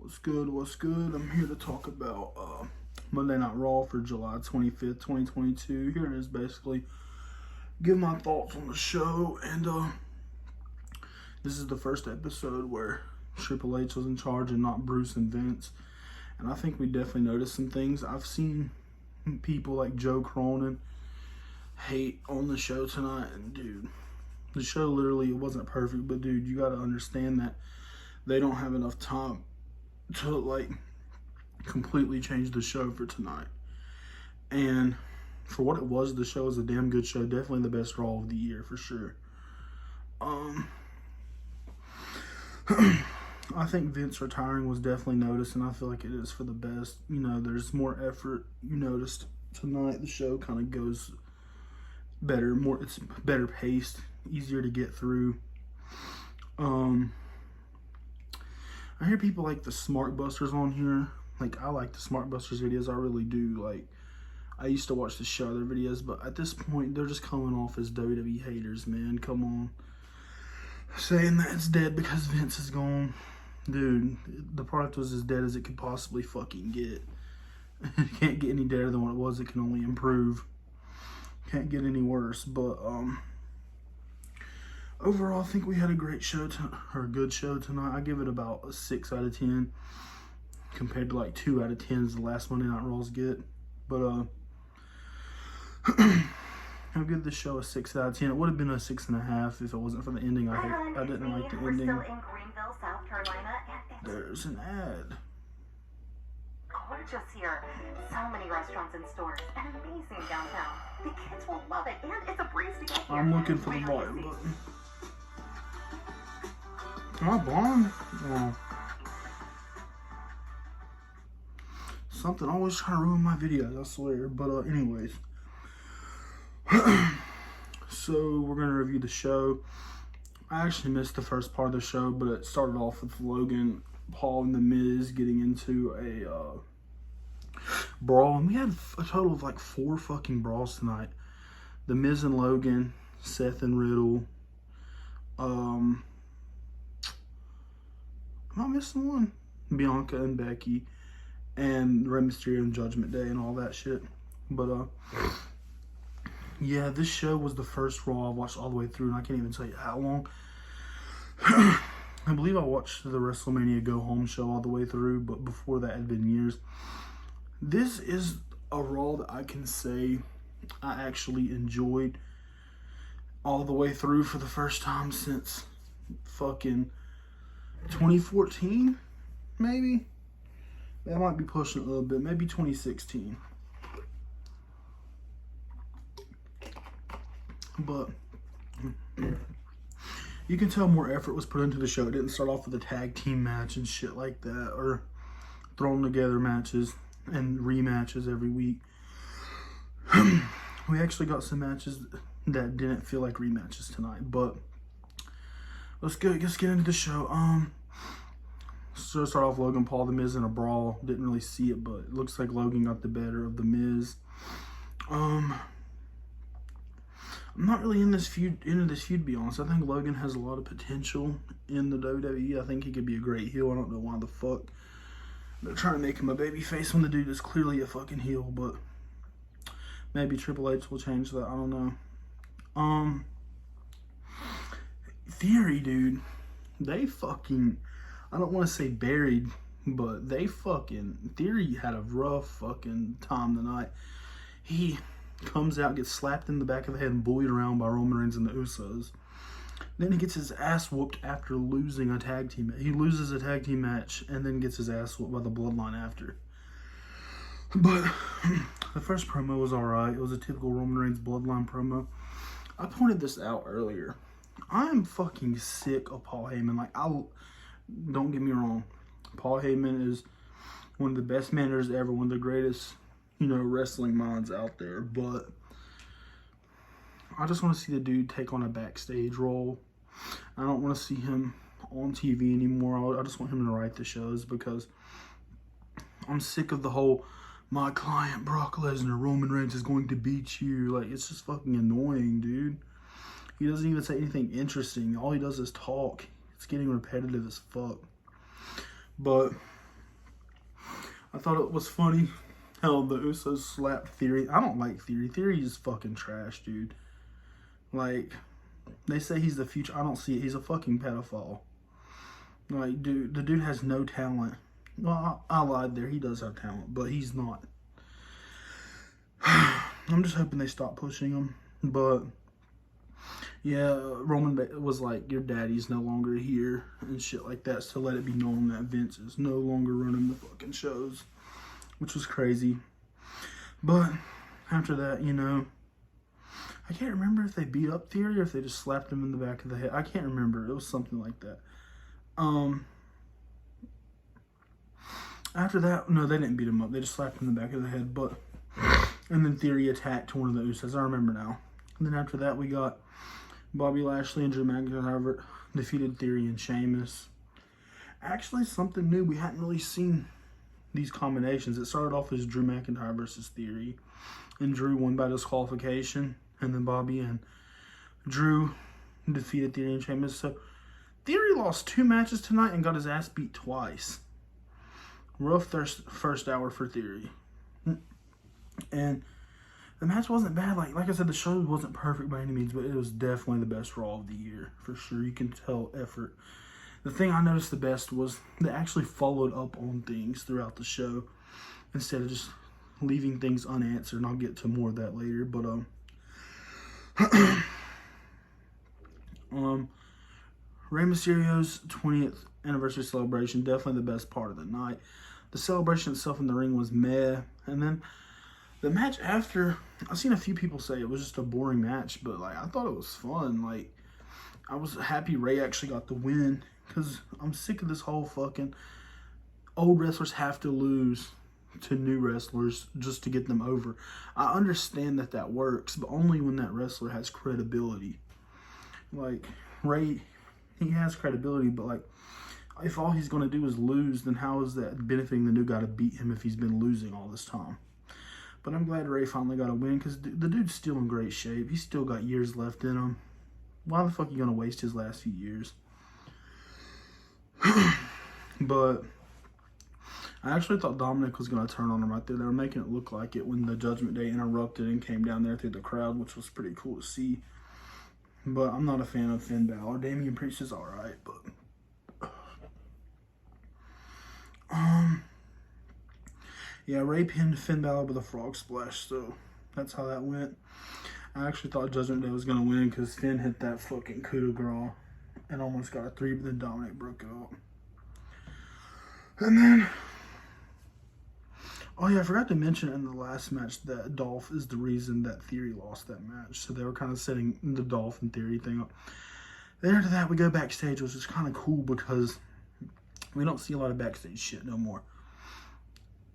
What's good? What's good? I'm here to talk about Monday Night Raw for July 25th, 2022. Here it is, basically. Give my thoughts on the show, and this is the first episode where Triple H was in charge and not Bruce and Vince. And I think we definitely noticed some things. I've seen people like Joe Cronin hate on the show tonight, and dude, the show literally, it wasn't perfect, but dude, you gotta understand that they don't have enough time to like completely change the show for tonight. And for what it was, the show was a damn good show. Definitely the best Raw of the year for sure. I think Vince retiring was definitely noticed, and I feel like it is for the best. You know, there's more effort. You noticed tonight the show kind of goes better, it's better paced, easier to get through. I hear people like the Smart Busters on here. Like, I like the Smart Busters videos, I really do. Like, I used to watch the show, their videos, but at this point, they're just coming off as WWE haters, man. Come on. Saying that it's dead because Vince is gone. Dude, the product was as dead as it could possibly fucking get. It can't get any deader than what it was. It can only improve. Can't get any worse. But, overall, I think we had a great show, or a good show tonight. I give it about a 6 out of 10. Compared to like 2 out of 10s the last Monday Night Raws get. But, I'll give this show a 6 out of 10. It would have been a 6.5 if it wasn't for the ending. I didn't like the ending. We're still in Greenville, South Carolina, and There's an ad. gorgeous here. So many restaurants and stores, and amazing downtown. The kids will love it, and it's a breeze to get here. I'm looking for the Wait, volume let me see. button. Am I blind? No. Something always trying to ruin my videos, I swear. But anyways. So we're gonna review the show. I actually missed the first part of the show, but it started off with Logan Paul and The Miz getting into a brawl, and we had a total of like 4 fucking brawls tonight. The Miz and Logan, Seth and Riddle. Am I missing one? Bianca and Becky, and Rey Mysterio and Judgment Day and all that shit. But yeah, this show was the first Raw I watched all the way through, and I can't even tell you how long. I believe I watched the WrestleMania Go Home show all the way through, but before that had been years. This is a Raw that I can say I actually enjoyed all the way through for the first time since fucking 2014, maybe? That might be pushing it a little bit, maybe 2016. But you can tell more effort was put into the show. It didn't start off with a tag team match and shit like that, or thrown together matches and rematches every week. We actually got some matches that didn't feel like rematches tonight, but let's get into the show. So start off Logan Paul, The Miz in a brawl. Didn't really see it, but it looks like Logan got the better of The Miz. I'm not really into this feud, to be honest. I think Logan has a lot of potential in the WWE. I think he could be a great heel. I don't know why the fuck they're trying to make him a babyface when the dude is clearly a fucking heel, but maybe Triple H will change that. I don't know. Theory, dude. They fucking, I don't want to say buried, but Theory had a rough fucking time tonight. He comes out, gets slapped in the back of the head and bullied around by Roman Reigns and the Usos. Then he gets his ass whooped after losing a tag team match. He loses a tag team match and then gets his ass whooped by the Bloodline after. But the first promo was alright. It was a typical Roman Reigns Bloodline promo. I pointed this out earlier. I'm fucking sick of Paul Heyman. Like, don't get me wrong. Paul Heyman is one of the best managers ever, one of the greatest, wrestling minds out there, but I just want to see the dude take on a backstage role. I don't want to see him on TV anymore. I just want him to write the shows, because I'm sick of the whole, my client Brock Lesnar, Roman Reigns is going to beat you. Like, it's just fucking annoying, dude. He doesn't even say anything interesting. All he does is talk. It's getting repetitive as fuck. But I thought it was funny how the Usos slapped Theory. I don't like Theory. Theory is fucking trash, dude. Like, they say he's the future. I don't see it. He's a fucking pedophile. Like, dude, the dude has no talent. Well, I lied there. He does have talent, but he's not. I'm just hoping they stop pushing him. But, yeah, Roman was like, your daddy's no longer here and shit like that. So let it be known that Vince is no longer running the fucking shows. Which was crazy. But, after that, you know, I can't remember if they beat up Theory or if they just slapped him in the back of the head. I can't remember. It was something like that. After that, no, they didn't beat him up. They just slapped him in the back of the head. But, and then Theory attacked one of the Usos. I remember now. And then after that, we got Bobby Lashley and Drew McIntyre defeated Theory and Sheamus. Actually, something new. We hadn't really seen these combinations. It started off as Drew McIntyre versus Theory. And Drew won by disqualification. And then Bobby and Drew defeated Theory and Sheamus. So, Theory lost 2 matches tonight and got his ass beat twice. Rough first hour for Theory. And the match wasn't bad. Like I said, the show wasn't perfect by any means, but it was definitely the best Raw of the year. For sure. You can tell effort. The thing I noticed the best was they actually followed up on things throughout the show instead of just leaving things unanswered. And I'll get to more of that later. But, Rey Mysterio's 20th anniversary celebration, definitely the best part of the night. The celebration itself in the ring was meh. And then the match after, I've seen a few people say it was just a boring match, but like I thought it was fun. Like, I was happy Rey actually got the win because I'm sick of this whole fucking old wrestlers have to lose to new wrestlers just to get them over. I understand that works, but only when that wrestler has credibility. Like, Rey, he has credibility, but like, if all he's going to do is lose, then how is that benefiting the new guy to beat him if he's been losing all this time? But I'm glad Rey finally got a win because the dude's still in great shape. He's still got years left in him. Why the fuck are you going to waste his last few years? But I actually thought Dominic was going to turn on him right there. They were making it look like it when the Judgment Day interrupted and came down there through the crowd, which was pretty cool to see. But I'm not a fan of Finn Balor. Damian Priest is alright, but yeah, Rey pinned Finn Balor with a frog splash, so that's how that went. I actually thought Judgment Day was going to win because Finn hit that fucking coup de grace and almost got a 3, but then Dominic broke it up. And then, oh yeah, I forgot to mention in the last match that Dolph is the reason that Theory lost that match. So they were kind of setting the Dolph and Theory thing up. Then after that, we go backstage, which is kind of cool because we don't see a lot of backstage shit no more.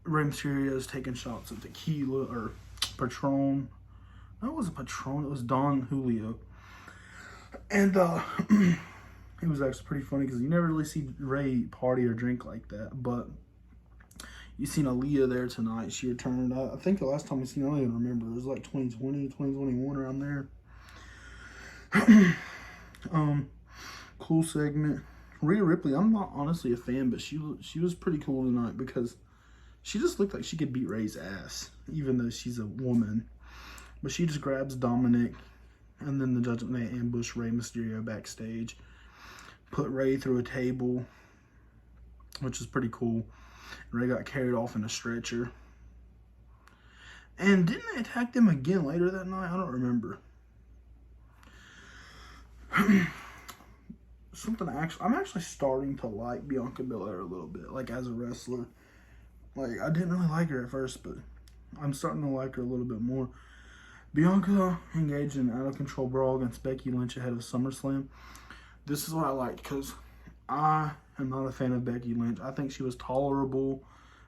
Rey Mysterio's taking shots of tequila or Patron. No, it wasn't Patron. It was Don Julio. And it was actually pretty funny because you never really see Rey party or drink like that. But you seen Aaliyah there tonight. She returned. I think the last time we seen her, I don't even remember. It was like 2020, 2021, around there. Cool segment. Rhea Ripley, I'm not honestly a fan, but she was pretty cool tonight because she just looked like she could beat Rey's ass, even though she's a woman. But she just grabs Dominic, and then the Judgment Day ambush Rey Mysterio backstage. Put Rey through a table, which is pretty cool. Rey got carried off in a stretcher. And didn't they attack them again later that night? I don't remember. I'm actually starting to like Bianca Belair a little bit, like as a wrestler. Like, I didn't really like her at first, but I'm starting to like her a little bit more. Bianca engaged in an out-of-control brawl against Becky Lynch ahead of SummerSlam. This is what I liked, because I am not a fan of Becky Lynch. I think she was tolerable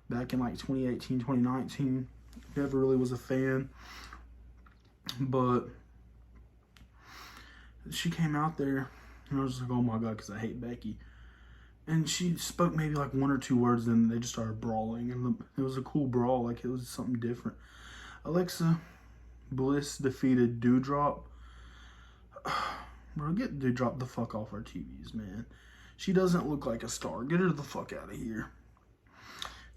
back in like 2018, 2019. Never really was a fan. But she came out there, and I was just like, oh my God, because I hate Becky. And she spoke maybe like 1 or 2 words, and they just started brawling. And it was a cool brawl, like it was something different. Alexa Bliss defeated Doudrop. Bro, get Doudrop the fuck off our TVs, man. She doesn't look like a star. Get her the fuck out of here.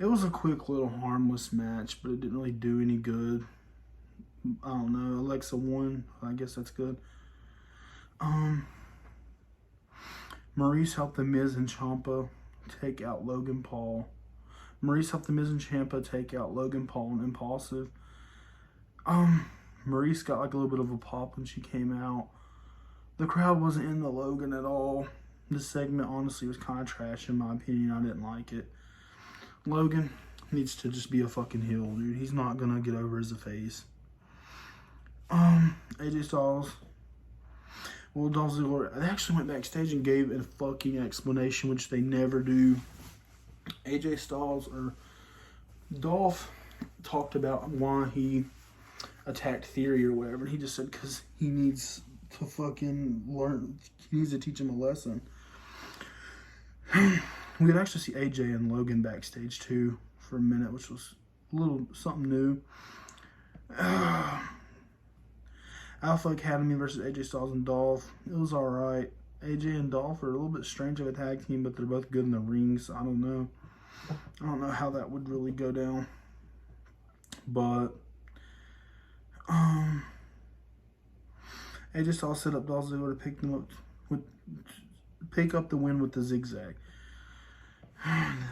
It was a quick little harmless match, but it didn't really do any good. I don't know. Alexa won. I guess that's good. Maurice helped The Miz and Ciampa take out Logan Paul. Maurice helped The Miz and Ciampa take out Logan Paul and Impulsive. Maurice got like a little bit of a pop when she came out. The crowd wasn't into Logan at all. This segment honestly was kind of trash in my opinion. I didn't like it. Logan needs to just be a fucking heel, dude. He's not gonna get over as a face. AJ Styles. Well, Dolph Ziggler, they actually went backstage and gave a fucking explanation, which they never do. AJ Styles or Dolph talked about why he attacked Theory or whatever. He just said because he needs to fucking learn. He needs to teach him a lesson. We could actually see AJ and Logan backstage too for a minute, which was a little something new. Alpha Academy versus AJ Styles and Dolph. It was alright. AJ and Dolph are a little bit strange of a tag team, but they're both good in the ring, so I don't know. I don't know how that would really go down. But AJ Styles set up Dolph Ziggler to pick up the win with the zigzag.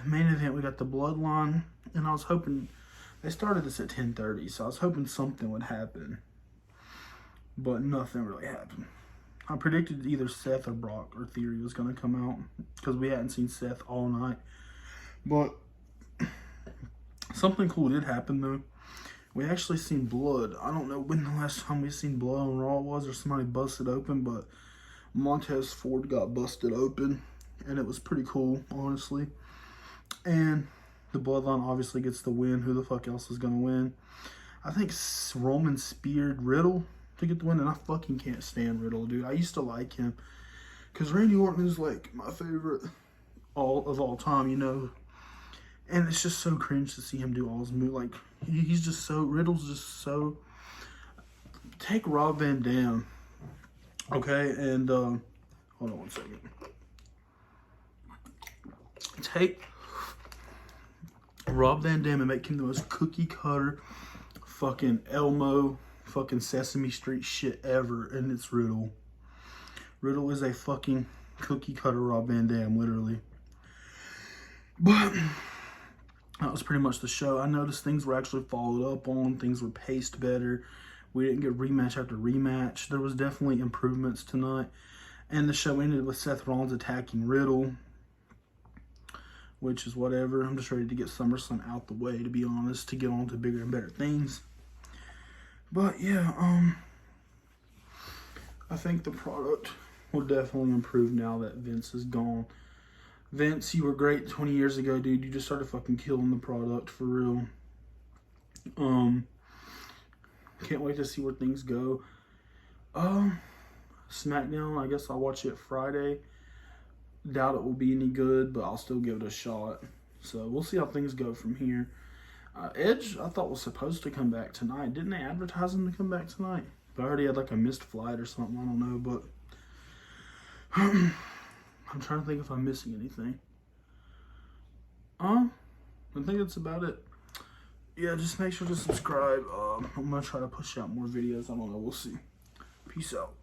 Main event, we got the Bloodline, and I was hoping they started this at 10:30, so I was hoping something would happen. But nothing really happened. I predicted either Seth or Brock or Theory was going to come out because we hadn't seen Seth all night. But something cool did happen though. We actually seen blood. I don't know when the last time we seen blood on Raw was or somebody busted open, but Montez Ford got busted open and it was pretty cool, honestly. And the Bloodline obviously gets the win. Who the fuck else is going to win? I think Roman speared Riddle to get the win, and I fucking can't stand Riddle, dude. I used to like him because Randy Orton is like my favorite of all time, you know. And it's just so cringe to see him do all his moves. Like he's just so Riddle's just so. Take Rob Van Dam, okay, and hold on one second. Take Rob Van Dam and make him the most cookie cutter, fucking Elmo, fucking Sesame Street shit ever, and it's Riddle. Riddle is a fucking cookie cutter Rob Van Dam, literally. But that was pretty much the show. I noticed things were actually followed up on. Things were paced better. We didn't get rematch after rematch. There was definitely improvements tonight. And the show ended with Seth Rollins attacking Riddle, which is whatever. I'm just ready to get SummerSlam out the way, to be honest, to get on to bigger and better things. But yeah, I think the product will definitely improve now that Vince is gone. Vince, you were great 20 years ago, dude. You just started fucking killing the product for real. Can't wait to see where things go. SmackDown, I guess I'll watch it Friday. Doubt it will be any good, but I'll still give it a shot. So we'll see how things go from here. Edge, I thought was supposed to come back tonight. Didn't they advertise him to come back tonight? But I already had like a missed flight or something. I don't know, but I'm trying to think if I'm missing anything. I think that's about it. Yeah, just make sure to subscribe. I'm gonna try to push out more videos. I don't know. We'll see. Peace out.